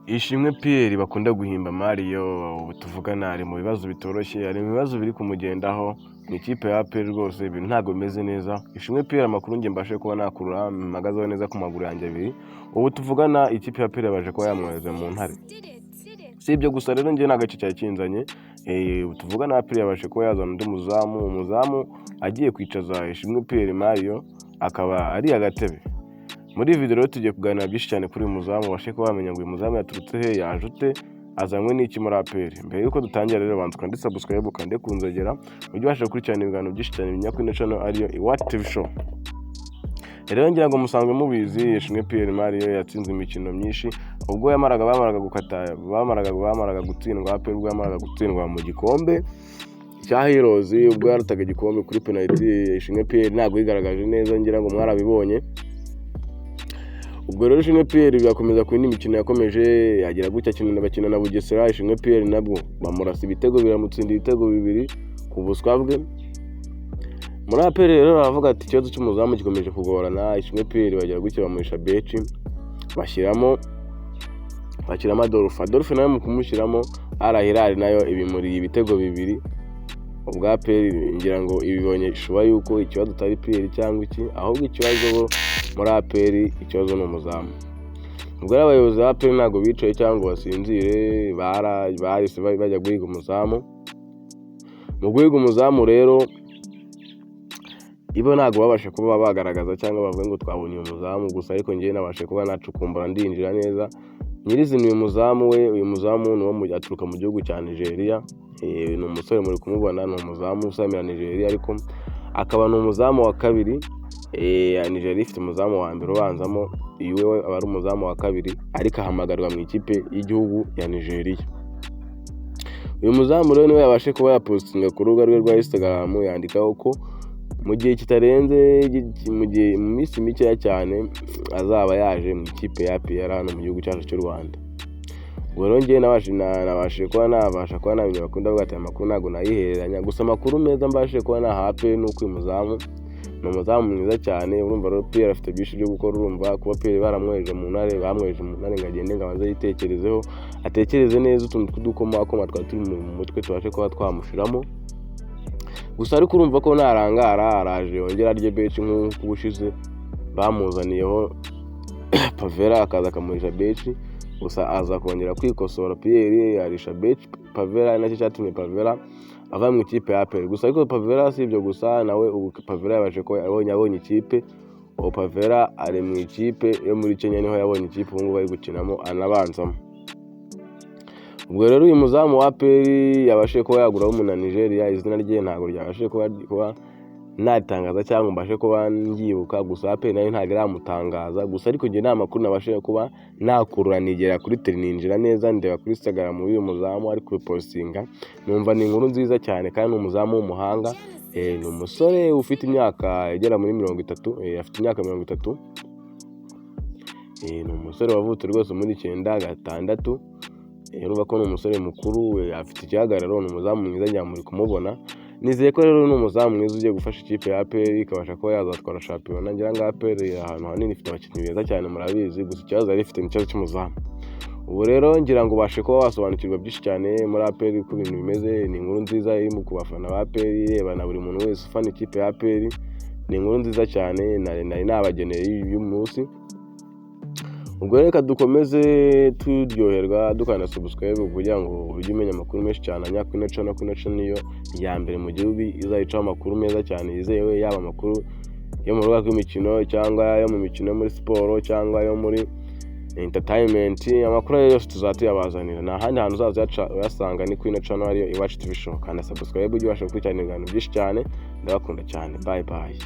Ishimwe Pierre bakunda guhimba Mario tuvugana ari mu bibazo bitoroshye, ari mu bibazo biri kumugendaho mu ikipe ya APR rwose ibintu ntabwo bimeze neza. Ishimwe Pierre amakuru njye mbashe kuba nakurura mpagazeho neza ku maguru yanjye abiri. Ubu tuvugana ikipe ya APR yabaje kuba yamwohereza mu Ntare. Si ibyo gusa rero njye nta gace cyakinzanye, tuvugana APR yabaje kuba yazana undi umuzamu agiye kwicaza Ishimwe Pierre Mario akaba ari agatebe. Muri video rero tugiye kuganira byinshi cyane kuri uyu muzamu, washe ko bamenya ngo uyu muzamu yaturutse he, yajute, azanywe n'iki muri APR. Mbere yuko dutangira rero banza kandi subscribe kandi kunzogera ujye ubasha gukurikirana ibiganiro byinshi cyane binyakuri channel ariyo Iwacu TV show. Rero ngira ngo musanzwe mubizi Ishimwe Pierre Mario yatsinze imikino myinshi, ubwo bamaraga gutsindwa APR, ubwo yamaraga gutsindwa mu gikombe cya Heroes, ubwo yarutaga igikombe kuri penalty. Ishimwe Pierre ntabwo yigaragaje neza, ngira ngo mwarabibonye. Ubwo rero Ishimwe Pierre bigakomeza ku indi mikino yakomeje, yagira gutya bakina na Bugesera. Ishimwe Pierre nabwo bamurasa ibitego, biramutsinda ibitego bibiri ku buswa bwe. Muri APR rero baravuga ati ikibazo cy'umuzamu gikomeje kugorana. Ishimwe Pierre bagira gutya bamuhisha bench, bashyiramo Adolphe nawe mu kumushyiramo Al Hilal nayo ibimuriye ibitego bibiri. Ubwo APR ngira ngo ibibonye shuba yuko ikibazo atari Pierre cyangwa iki, ahubwo ikibazo muri APR ikibazo ni umuzamu. Ubwo rero abayobozi ba APR ntabwo bicaye cyangwa basinzire, bahise bajya guhiga umuzamu. Mu guhiga umuzamu rero ibo ntabwo babashe kuba bagaragaza cyangwa bavuga ngo twabonye uyu muzamu gusa, ariko njye nabashe kuba nacukumbura ndinjira neza nyirizina uyu muzamu ni uwo aturuka mu gihugu cya Nigeria. Ni umusore muri kumubona, ni umuzamu usamira Nigeria, ariko akaba ni umuzamu wa kabiri. Nigeria ifite umuzamu wa mbere ubanzamo, iwe aba ari umuzamu wa kabiri, ariko ahamagarwa mu ikipe y'igihugu ya Nigeria. Uyu muzamu rero niwe yabashe kuba yapostinga ku rubuga rwe rwa Instagram, yandikaho ko mu gihe kitarenze mu minsi mikeya cyane azaba yaje mu ikipe ya APR hano mu gihugu cyacu cy'u Rwanda. Ubwo rero njye nabashe kuba namenya bakunda bavuga ati amakuru ntabwo nayihereranya, gusa amakuru meza mbashe kuba naha APR ni uko uyu muzamu ni umuzamu mwiza cyane. Urumva rero Pierre afite byinshi byo gukora, urumva kuba Pierre bamwoheje mu Ntare ngo agende ngo abanze yitekerezeho, atekereze neza utuntu tw'udukomakoma twari turi mu mutwe tubashe kuba twamushiramo. Gusa ariko urumva ko narangara, araje yongera arye bench nk'uko ubushize bamuzaniyeho Pavera akaza akamuhisha bench, gusa aza kongera kwikosora. Pierre yarisha bench Pavera, nacyo cyatumye Pavera ava mu ikipe ya APR. Gusa ariko Pavera si ibyo gusa, nawe ubu Pavera yabashe ko yabonye ikipe. Ubu Pavera ari mu ikipe yo muri Kenya, niho yabonye ikipe ubu ngubu bari gukinamo anabanzamo. Ubwo rero uyu muzamu wa APR yabashe kuba yaguraho umuntu Nigeria, izina rye ntabwo ryabashe kuba natangaza cyangwa mbashe kuba ngibuka, gusa APR nayo ntabwo iramutangaza. Gusa ariko njye nta makuru nabashe kuba nakurura, nigera kuri ninjira neza ndeba kuri Instagram uyu muzamu ari kupostinga, numva ni inkuru nziza cyane kandi ni umuzamu w'umuhanga. Ni umusore ufite imyaka igera muri 30, afite imyaka 30. Ni umusore wavutse rwose muri 96. Urumva ko ni umusore mukuru, afite igihagararo, ni umuzamu mwiza njya muri kumubona. Nizeye ko rero ni umuzamu mwiza ugiye gufasha ikipe ya APR ikabasha kuba yazatwara shampiyona. Ngira ngo APR ahantu hanini ifite abakinnyi beza cyane murabizi, gusa ikibazo yari ifite n'ikibazo cy'umuzamu. Ubu rero ngira ngo ubashe kuba wasobanukirwa byinshi cyane muri APR uko ibintu bimeze. Ni inkuru nziza iri mu kubafana ba APR, ireba na buri muntu wese ufana ikipe ya APR. Ni inkuru nziza cyane nari nabageneye uyu munsi. Ubwo reka dukomeze turyoherwa dukanda subscribe kugira ngo ujye umenya amakuru menshi cyane anyakuri channel niyo ya mbere mu gihugu izayicaho amakuru meza cyane yizewe, yaba amakuru yo mu rubuga rw'imikino cyangwa yo mu mikino muri siporo cyangwa yo muri entertainment. Amakuru yose tuzatuyabazanira, nta handi hantu uzaza uyasanga ni kuri channel ariyo Iwacu TV show. Kandi subscribe ujye ubasha gukurikirana ibiganiro byinshi cyane. Ndabakunda cyane, bye bye.